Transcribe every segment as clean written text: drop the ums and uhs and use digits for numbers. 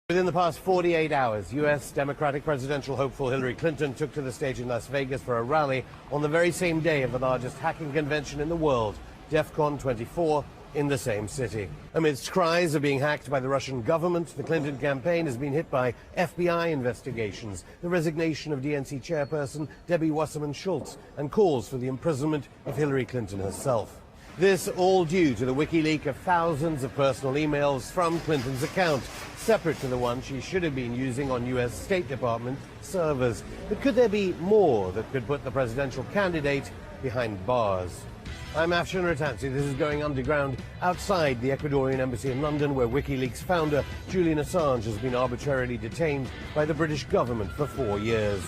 Within the past 48 hours, U.S. Democratic presidential hopeful Hillary Clinton took to the stage in Las Vegas for a rally on the very same day of the largest hacking convention in the world, DEF CON 24, in the same city. Amidst cries of being hacked by the Russian government, the Clinton campaign has been hit by FBI investigations, the resignation of DNC chairperson Debbie Wasserman Schultz, and calls for the imprisonment of Hillary Clinton herself. This all due to the WikiLeaks of thousands of personal emails from Clinton's account, separate to the one she should have been using on U.S. State Department servers. But could there be more that could put the presidential candidate behind bars? I'm Afshan Rattansi. This is Going Underground outside the Ecuadorian embassy in London, where WikiLeaks founder Julian Assange has been arbitrarily detained by the British government for 4 years.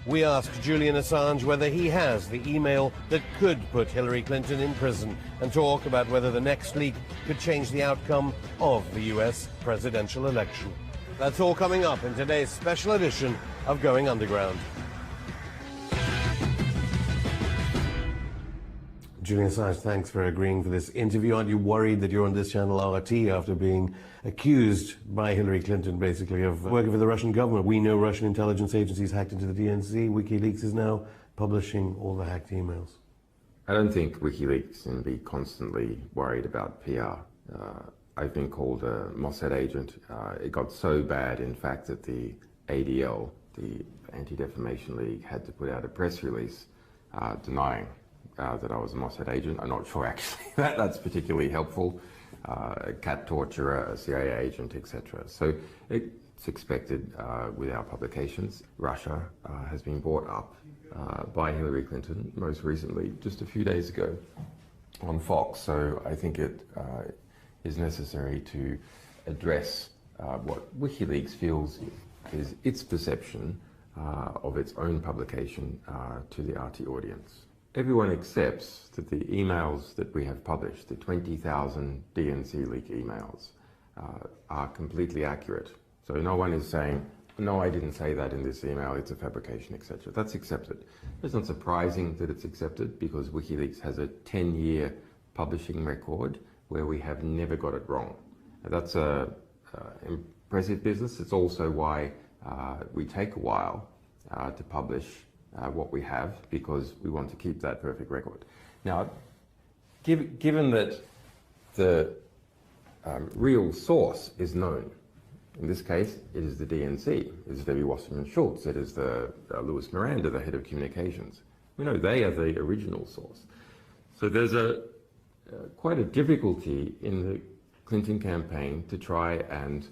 We asked Julian Assange whether he has the email that could put Hillary Clinton in prison and talk about whether the next leak could change the outcome of the U.S. presidential election. That's all coming up in today's special edition of Going Underground. Julian Assange, thanks for agreeing for this interview. Aren't you worried that you're on this channel RT after being accused by Hillary Clinton, basically, of working for the Russian government? We know Russian intelligence agencies hacked into the DNC. WikiLeaks is now publishing all the hacked emails. I don't think WikiLeaks can be constantly worried about PR. I've been called a Mossad agent. It got so bad, in fact, that the ADL, the Anti-Defamation League, had to put out a press release denying that I was a Mossad agent. I'm not sure actually that's particularly helpful. Cat torturer, a CIA agent, etc. So it's expected with our publications. Russia has been brought up by Hillary Clinton, most recently, just a few days ago on Fox. So I think it is necessary to address what WikiLeaks feels is its perception of its own publication to the RT audience. Everyone accepts that the emails that we have published, the 20,000 DNC leak emails, are completely accurate. So no one is saying, no, I didn't say that in this email, it's a fabrication, etc. That's accepted. It's not surprising that it's accepted because WikiLeaks has a 10-year publishing record where we have never got it wrong. And that's an impressive business. It's also why we take a while to publish what we have, because we want to keep that perfect record. Now, given that the real source is known, in this case, it is the DNC, it is Debbie Wasserman Schultz, it is the Louis Miranda, the head of communications. We know they are the original source. So there's quite a difficulty in the Clinton campaign to try and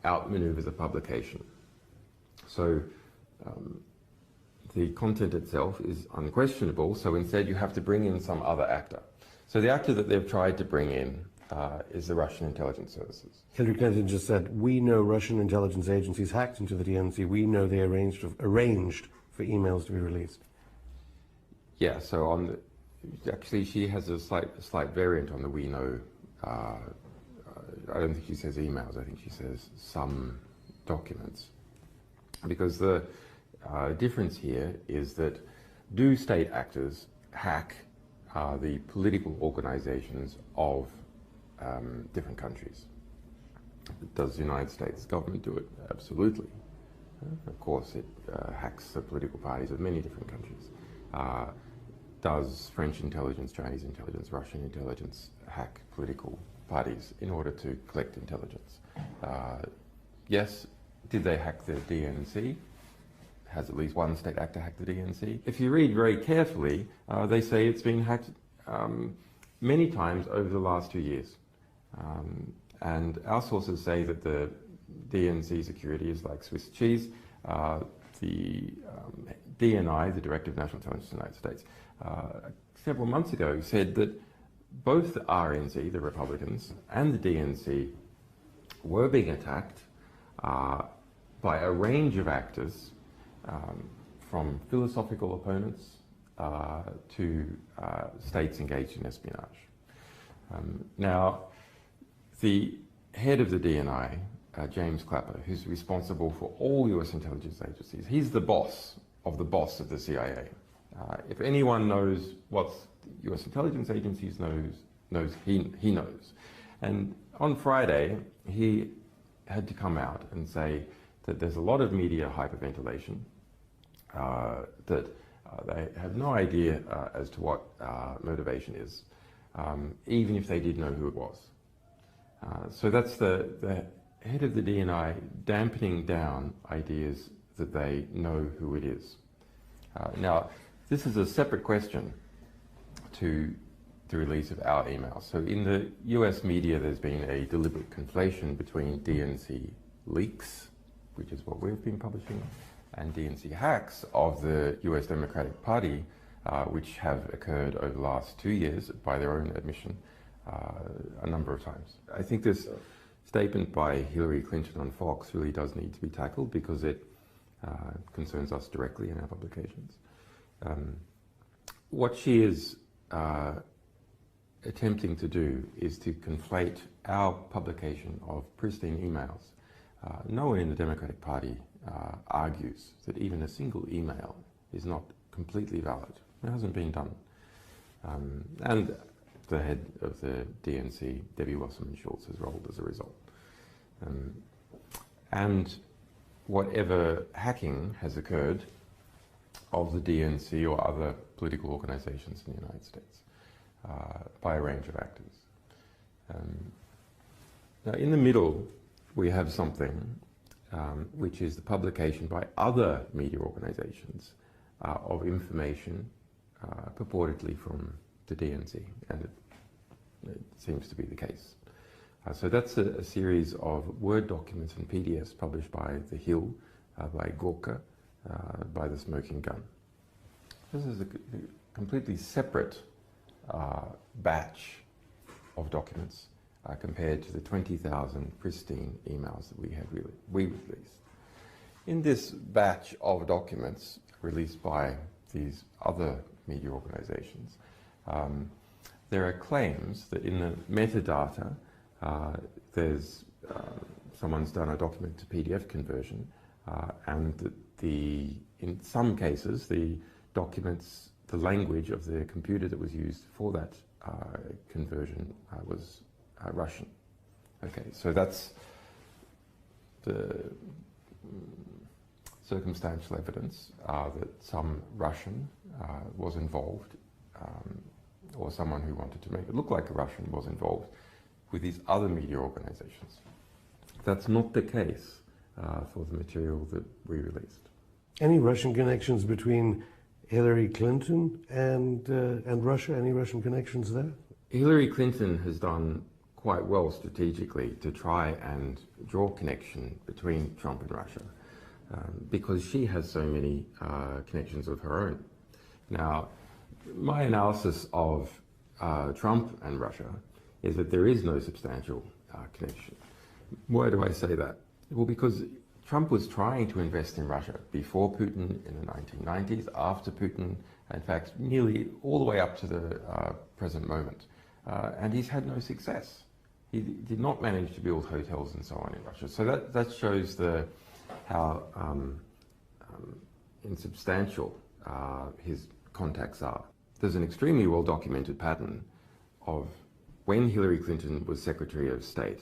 outmaneuver the publication. So the content itself is unquestionable, so instead you have to bring in some other actor. So the actor that they've tried to bring in is the Russian intelligence services. Hillary Clinton just said, we know Russian intelligence agencies hacked into the DNC. We know they arranged for emails to be released. Yeah, so actually she has a slight variant on the we know. I don't think she says emails, I think she says some documents. Because the difference here is that do state actors hack the political organizations of different countries? Does the United States government do it? Absolutely. Of course, it hacks the political parties of many different countries. Does French intelligence, Chinese intelligence, Russian intelligence hack political parties in order to collect intelligence? Yes. Did they hack the DNC? Has at least one state actor hacked the DNC? If you read very carefully, they say it's been hacked many times over the last 2 years. And our sources say that the DNC security is like Swiss cheese. The DNI, the Director of National Intelligence of the United States, several months ago said that both the RNC, the Republicans, and the DNC were being attacked by a range of actors, from philosophical opponents to states engaged in espionage. Now, the head of the DNI, James Clapper, who's responsible for all US intelligence agencies, he's the boss of the CIA. If anyone knows what US intelligence agencies knows, he knows. And on Friday, he had to come out and say that there's a lot of media hyperventilation, that they have no idea as to what motivation is, even if they did know who it was. So that's the head of the DNI dampening down ideas that they know who it is. Now, this is a separate question to the release of our emails. So in the US media, there's been a deliberate conflation between DNC leaks, which is what we've been publishing, and DNC hacks of the US Democratic Party, which have occurred over the last 2 years, by their own admission, a number of times. I think this statement by Hillary Clinton on Fox really does need to be tackled because it concerns us directly in our publications. What she is attempting to do is to conflate our publication of pristine emails. No one in the Democratic Party argues that even a single email is not completely valid. It hasn't been done. And the head of the DNC, Debbie Wasserman-Schultz, has rolled as a result. And whatever hacking has occurred of the DNC or other political organizations in the United States by a range of actors. Now, in the middle, we have something which is the publication by other media organizations of information purportedly from the DNC, and it seems to be the case. So that's a series of Word documents and PDFs published by The Hill, by Gorka, by The Smoking Gun. This is a completely separate batch of documents compared to the 20,000 pristine emails that we released. In this batch of documents released by these other media organizations, there are claims that in the metadata there's someone's done a document to PDF conversion, and that in some cases the documents, the language of the computer that was used for that conversion was Russian. Okay, so that's the circumstantial evidence that some Russian was involved, or someone who wanted to make it look like a Russian was involved with these other media organizations. That's not the case for the material that we released. Any Russian connections between Hillary Clinton and Russia? Any Russian connections there? Hillary Clinton has done quite well strategically to try and draw connection between Trump and Russia because she has so many connections of her own. Now, my analysis of Trump and Russia is that there is no substantial connection. Why do I say that? Well, because Trump was trying to invest in Russia before Putin in the 1990s, after Putin, in fact, nearly all the way up to the present moment. And he's had no success. He did not manage to build hotels and so on in Russia. So that shows how insubstantial his contacts are. There's an extremely well-documented pattern of when Hillary Clinton was Secretary of State,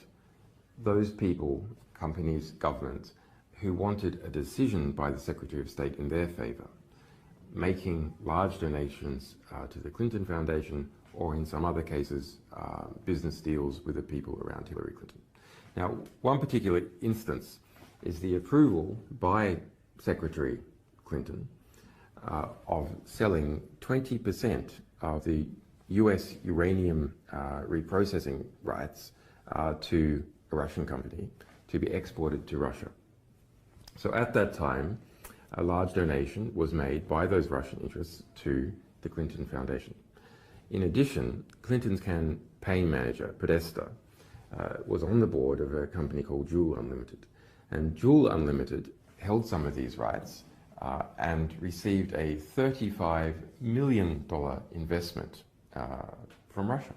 those people, companies, governments, who wanted a decision by the Secretary of State in their favor, making large donations to the Clinton Foundation, or in some other cases, business deals with the people around Hillary Clinton. Now, one particular instance is the approval by Secretary Clinton of selling 20% of the US uranium reprocessing rights to a Russian company to be exported to Russia. So at that time, a large donation was made by those Russian interests to the Clinton Foundation. In addition, Clinton's campaign manager, Podesta, was on the board of a company called Juul Unlimited. And Juul Unlimited held some of these rights and received a $35 million investment from Russia.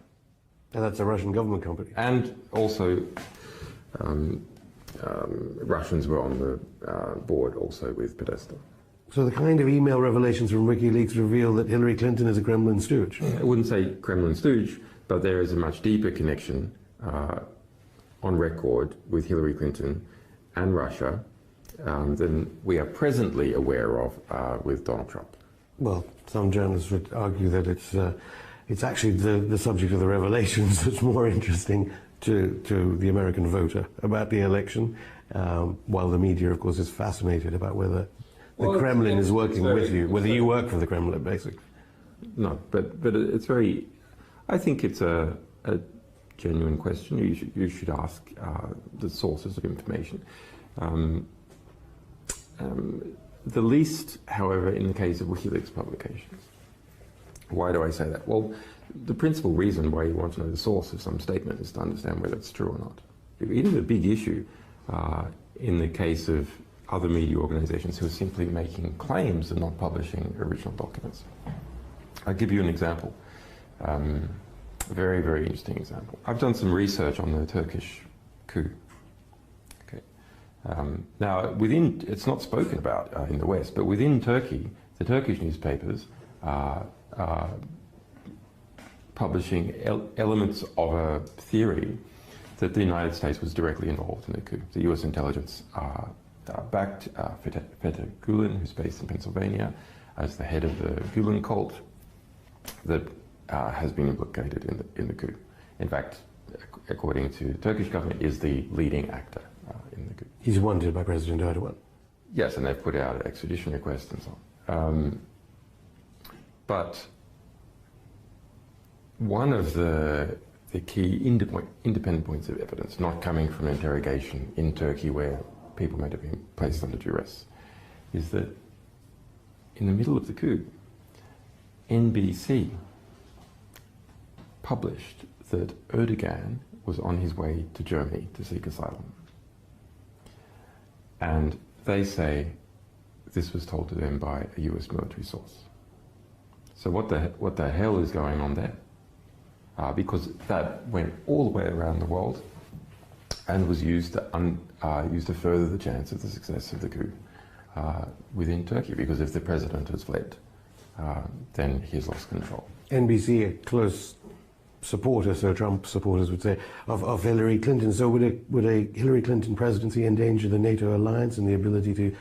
And that's a Russian government company. And also, Russians were on the board also with Podesta. So the kind of email revelations from WikiLeaks reveal that Hillary Clinton is a Kremlin stooge. I wouldn't say Kremlin stooge, but there is a much deeper connection on record with Hillary Clinton and Russia than we are presently aware of with Donald Trump. Well, some journalists would argue that it's actually the subject of the revelations that's more interesting to the American voter about the election, while the media, of course, is fascinated about whether the Kremlin is working with you, whether you work for the Kremlin, basically. No, but it's very, I think it's a genuine question. You should ask the sources of information. The least, however, in the case of Wikileaks publications. Why do I say that? Well, the principal reason why you want to know the source of some statement is to understand whether it's true or not. It is a big issue in the case of other media organizations who are simply making claims and not publishing original documents. I'll give you an example, a very, very interesting example. I've done some research on the Turkish coup. Now, it's not spoken about in the West, but within Turkey, the Turkish newspapers are publishing elements of a theory that the United States was directly involved in the coup. The US intelligence backed Fethullah Gulen, who's based in Pennsylvania, as the head of the Gulen cult that has been implicated in the coup. In fact, according to the Turkish government, is the leading actor in the coup. He's wanted by President Erdogan. Yes, and they've put out extradition requests and so on. But one of the key independent points of evidence, not coming from interrogation in Turkey where people might have been placed under duress, is that in the middle of the coup, NBC published that Erdogan was on his way to Germany to seek asylum. And they say this was told to them by a US military source. So what the hell is going on there? Because that went all the way around the world and was used to further the chance of the success of the coup within Turkey. Because if the president has fled, then he's lost control. NBC, a close supporter, so Trump supporters would say, of Hillary Clinton. So would a Hillary Clinton presidency endanger the NATO alliance and the ability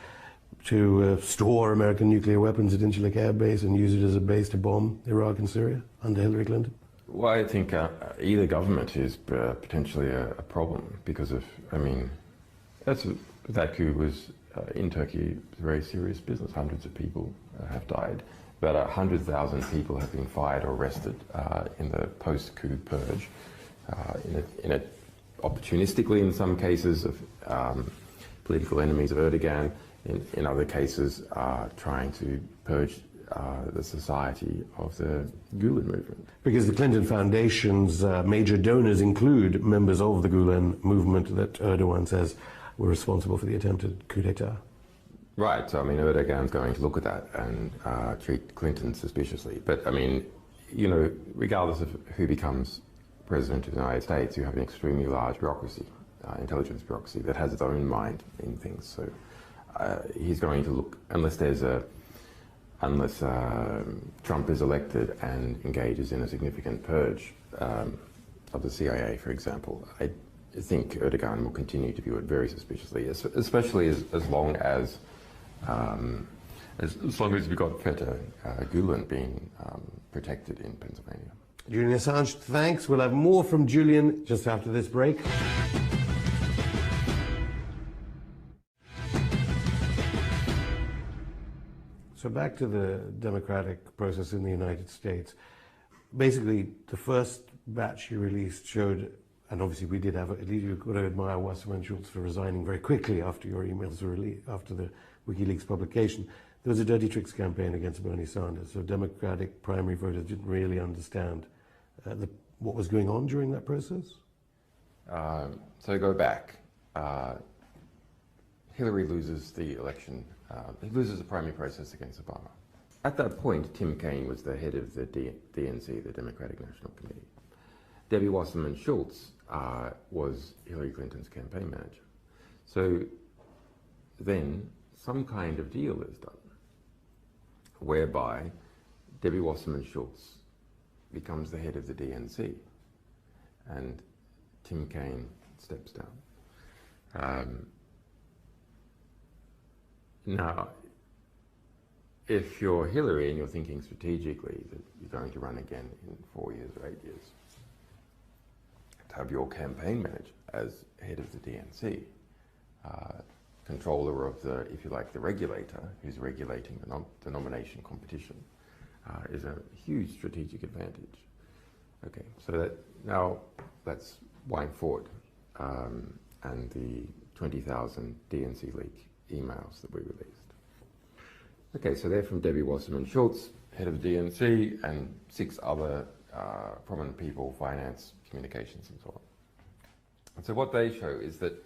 to store American nuclear weapons at Incirlik Air Base and use it as a base to bomb Iraq and Syria under Hillary Clinton? Well, I think either government is potentially a problem because of, I mean, that coup was in Turkey a very serious business. Hundreds of people have died. About 100,000 people have been fired or arrested in the post-coup purge, opportunistically in some cases of political enemies of Erdogan, in other cases trying to purge the society of the Gulen movement. Because the Clinton Foundation's major donors include members of the Gulen movement that Erdogan says were responsible for the attempted coup d'etat. Right, so I mean, Erdogan's going to look at that and treat Clinton suspiciously. But I mean, you know, regardless of who becomes president of the United States, you have an extremely large bureaucracy, intelligence bureaucracy, that has its own mind in things. So he's going to look, unless Trump is elected and engages in a significant purge of the CIA, for example, I think Erdogan will continue to view it very suspiciously, especially as long as we've got Fethullah Gulen being protected in Pennsylvania. Julian Assange, thanks. We'll have more from Julian just after this break. So back to the democratic process in the United States. Basically, the first batch you released showed, and obviously we did have, at least you've got to admire Wasserman Schultz for resigning very quickly after your emails were released, after the Wikileaks publication. There was a dirty tricks campaign against Bernie Sanders, so Democratic primary voters didn't really understand what was going on during that process? So go back. Hillary loses the election, loses the primary process against Obama. At that point, Tim Kaine was the head of the DNC, the Democratic National Committee. Debbie Wasserman Schultz was Hillary Clinton's campaign manager. So then some kind of deal is done whereby Debbie Wasserman Schultz becomes the head of the DNC and Tim Kaine steps down. Now, if you're Hillary and you're thinking strategically that you're going to run again in 4 years or 8 years, to have your campaign manager as head of the DNC, controller of the, if you like, the regulator who's regulating the nomination competition, is a huge strategic advantage. Okay, so that now let's wind forward, and the 20,000 DNC leak emails that we released. Okay, so they're from Debbie Wasserman Schultz, head of the DNC, and 6 other prominent people, finance, communications, and so on. And so what they show is that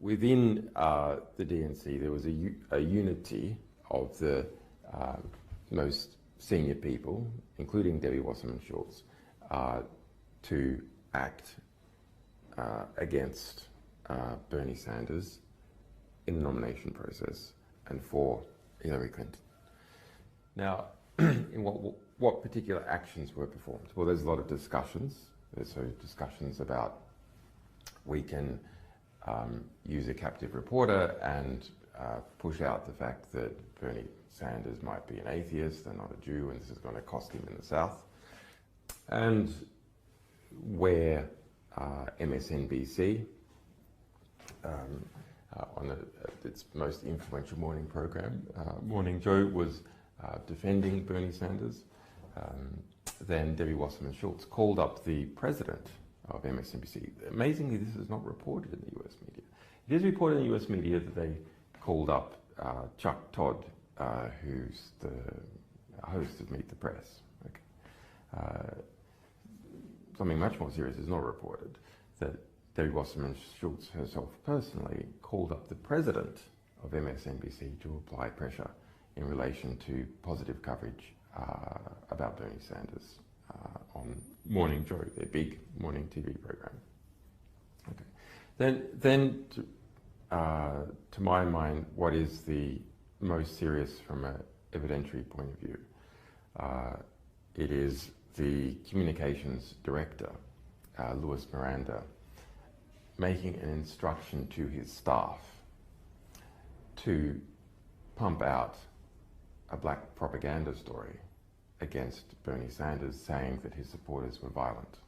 within the DNC, there was a unity of the most senior people, including Debbie Wasserman Schultz, to act against Bernie Sanders in the nomination process and for Hillary Clinton. Now, in what particular actions were performed? Well, there's a lot of discussions. There's discussions about we can use a captive reporter and push out the fact that Bernie Sanders might be an atheist and not a Jew, and this is going to cost him in the South. And where MSNBC, on its most influential morning program, Morning Joe, was defending Bernie Sanders, then Debbie Wasserman Schultz called up the president of MSNBC. Amazingly, this is not reported in the US media. It is reported in the US media that they called up Chuck Todd, who's the host of Meet the Press. Okay. Something much more serious is not reported, that Debbie Wasserman Schultz herself personally called up the president of MSNBC to apply pressure in relation to positive coverage about Bernie Sanders on Morning Joe, their big morning TV program. Okay. Then to my mind, what is the most serious from an evidentiary point of view? It is the communications director, Louis Miranda, making an instruction to his staff to pump out a black propaganda story against Bernie Sanders, saying that his supporters were violent,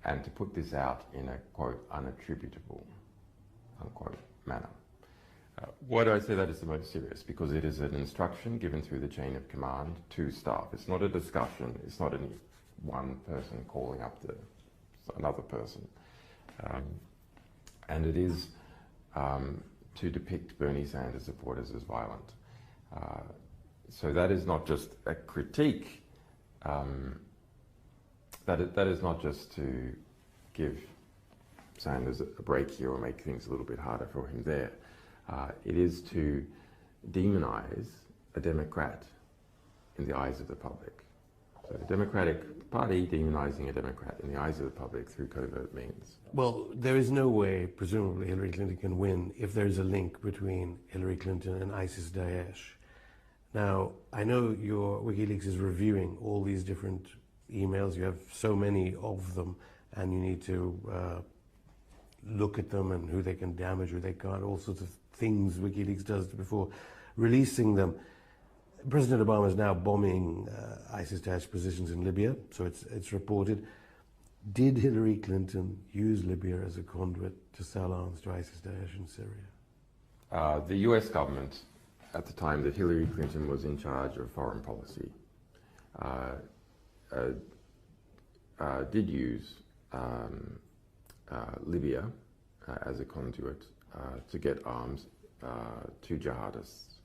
and to put this out in a, quote, unattributable, unquote, manner. Why do I say that is the most serious? Because it is an instruction given through the chain of command to staff. It's not a discussion. It's not any one person calling up another person. And it is to depict Bernie Sanders supporters as violent. So that is not just a critique. That is not just to give Sanders a break here or make things a little bit harder for him there. It is to demonize a Democrat in the eyes of the public. So the Democratic Party demonizing a Democrat in the eyes of the public through covert means. Well, there is no way, presumably, Hillary Clinton can win if there's a link between Hillary Clinton and ISIS-Daesh. Now, I know your Wikileaks is reviewing all these different emails. You have so many of them, and you need to look at them and who they can damage, who they can't, all sorts of things Wikileaks does before releasing them. President Obama is now bombing ISIS-Daesh positions in Libya, so it's reported. Did Hillary Clinton use Libya as a conduit to sell arms to ISIS-Daesh in Syria? The US government, at the time that Hillary Clinton was in charge of foreign policy, did use Libya as a conduit to get arms to jihadists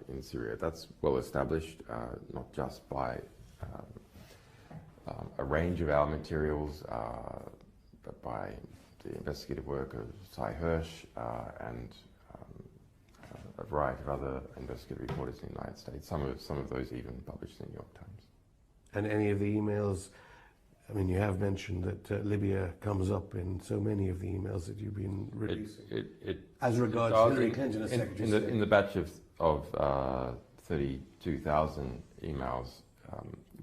in Syria. That's well established, not just by a range of our materials, but by the investigative work of Cy Hirsch and a variety of other investigative reporters in the United States. Some of those even published in the New York Times. And any of the emails, I mean, you have mentioned that Libya comes up in so many of the emails that you've been releasing. As regards Hillary Clinton as Secretary of State. In the batch of 32,000 emails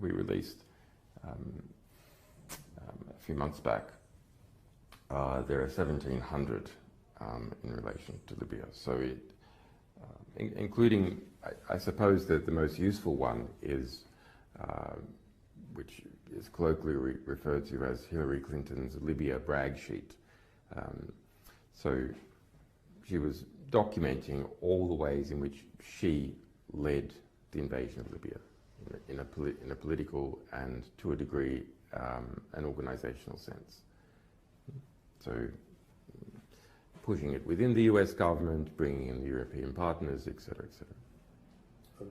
we released a few months back, there are 1,700 in relation to Libya. So it, including, I suppose that the most useful one is, which is colloquially referred to as Hillary Clinton's Libya brag sheet. So she was documenting all the ways in which she led the invasion of Libya in a political and, to a degree, an organizational sense. So pushing it within the US government, bringing in the European partners, etc., etc.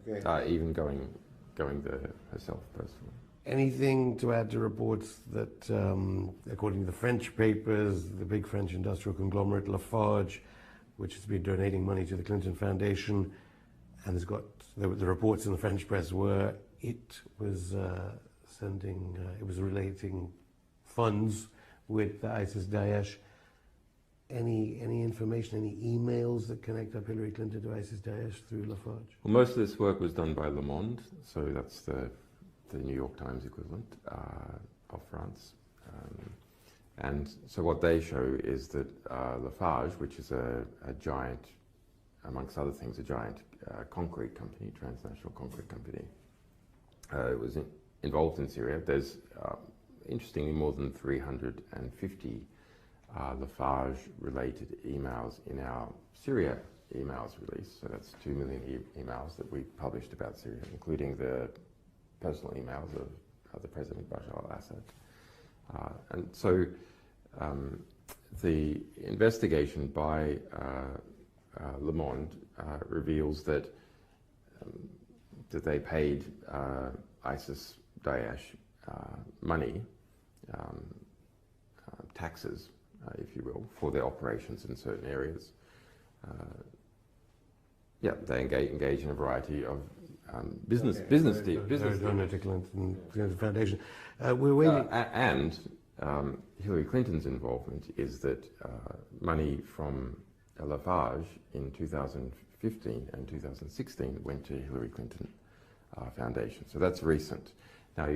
Okay. Even going there herself personally. Anything to add to reports that, according to the French papers, the big French industrial conglomerate Lafarge, which has been donating money to the Clinton Foundation, and has got the reports in the French press were it was it was relating funds with ISIS Daesh. Any information, any emails that connect up Hillary Clinton to ISIS Daesh through Lafarge? Well, most of this work was done by Le Monde, so that's the New York Times equivalent of France. And so what they show is that Lafarge, which is a giant, amongst other things, a giant concrete company, transnational concrete company, was involved in Syria. There's, interestingly, more than 350 Lafarge-related emails in our Syria emails release. So that's 2 million emails that we published about Syria, including the personal emails of the President Bashar al-Assad. And so the investigation by Le Monde reveals that they paid ISIS Daesh money, taxes, if you will, for their operations in certain areas. Yeah, they engage in a variety of business deals. Donor to Clinton Foundation. We're waiting. And Hillary Clinton's involvement is that money from Lafarge in 2015 and 2016 went to Hillary Clinton Foundation. So that's recent. Now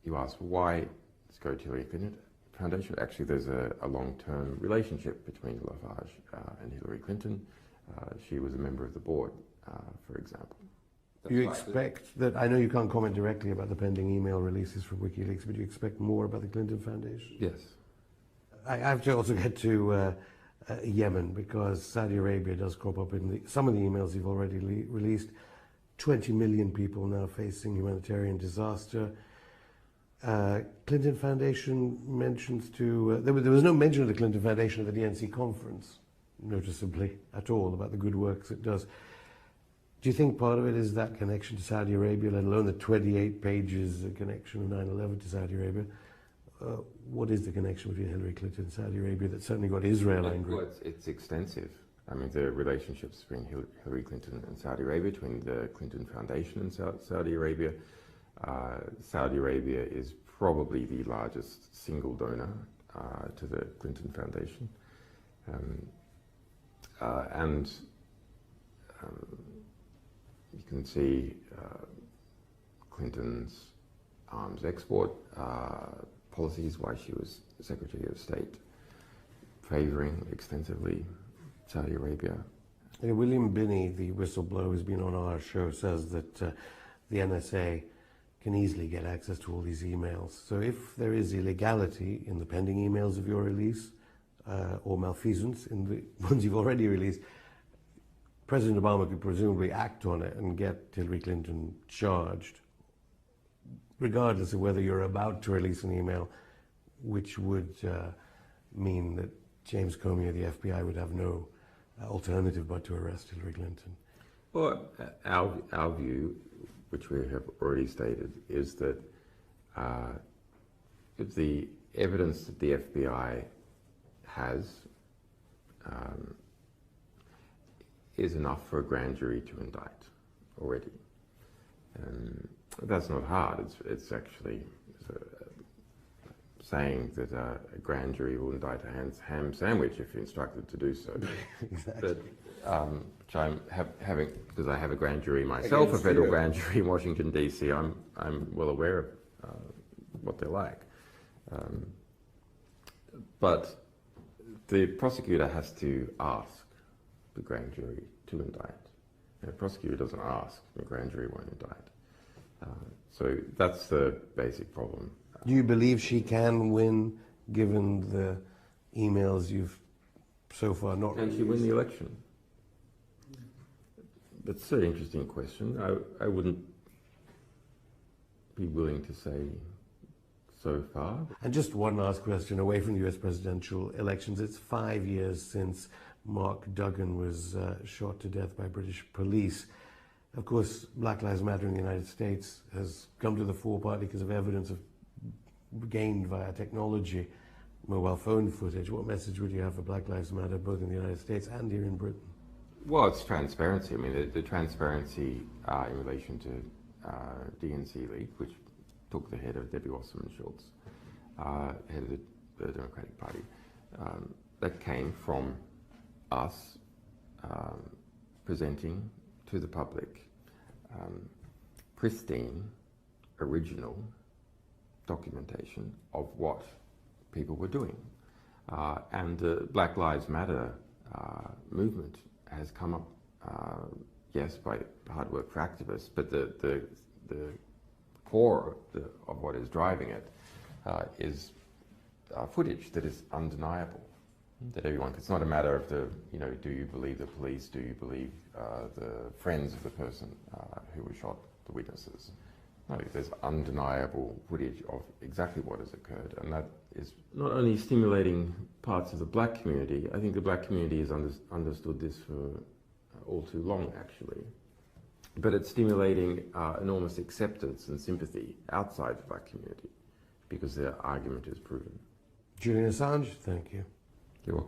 you ask, why go to Hillary Clinton Foundation? Actually, there's a long-term relationship between Lafarge and Hillary Clinton. She was a member of the board, for example. Do you expect that, I know you can't comment directly about the pending email releases from Wikileaks, but do you expect more about the Clinton Foundation? Yes. I have to also get to Yemen, because Saudi Arabia does crop up in some of the emails you've already released. 20 million people now facing humanitarian disaster. Clinton Foundation mentions to, there was no mention of the Clinton Foundation at the DNC conference, noticeably, at all, about the good works it does. Do you think part of it is that connection to Saudi Arabia, let alone the 28 pages connection of 9/11 to Saudi Arabia? What is the connection between Hillary Clinton and Saudi Arabia that certainly got Israel angry? Well, it's extensive. I mean, the relationships between Hillary Clinton and Saudi Arabia, between the Clinton Foundation and Saudi Arabia. Saudi Arabia is probably the largest single donor to the Clinton Foundation. You can see Clinton's arms export policies, why she was Secretary of State, favoring extensively Saudi Arabia. William Binney, the whistleblower who's been on our show, says that the NSA can easily get access to all these emails. So if there is illegality in the pending emails of your release, or malfeasance in the ones you've already released, President Obama could presumably act on it and get Hillary Clinton charged, regardless of whether you're about to release an email, which would mean that James Comey of the FBI would have no alternative but to arrest Hillary Clinton. Well, our view, which we have already stated, is that if the evidence that the FBI has is enough for a grand jury to indict already. That's not hard. It's actually saying that a grand jury will indict a ham sandwich if instructed to do so. Exactly. But which I'm having, because I have a grand jury myself, a federal grand jury in Washington D.C. I'm well aware of what they're like. But The prosecutor has to ask the grand jury to indict. The prosecutor doesn't ask, the grand jury won't indict. So that's the basic problem. Do you believe she can win, given the emails you've so far not Can she win the election? That's an interesting question. I wouldn't be willing to say so far. And just one last question, away from the US presidential elections. It's 5 years since Mark Duggan was shot to death by British police. Of course, Black Lives Matter in the United States has come to the fore partly because of evidence gained via technology, mobile phone footage. What message would you have for Black Lives Matter, both in the United States and here in Britain? Well, it's transparency. I mean, the transparency in relation to DNC leak, which took the head of Debbie Wasserman Schultz, head of the Democratic Party, that came from us presenting to the public pristine, original documentation of what people were doing. And the Black Lives Matter movement has come up, yes, by hard work for activists, but the core of what is driving it is footage that is undeniable, that everyone, it's not a matter of do you believe the police, do you believe the friends of the person who was shot, the witnesses. No, there's undeniable footage of exactly what has occurred, and that is not only stimulating parts of the black community. I think the black community has understood this for all too long, actually. But it's stimulating enormous acceptance and sympathy outside the black community because their argument is proven. Julian Assange, thank you. You're welcome.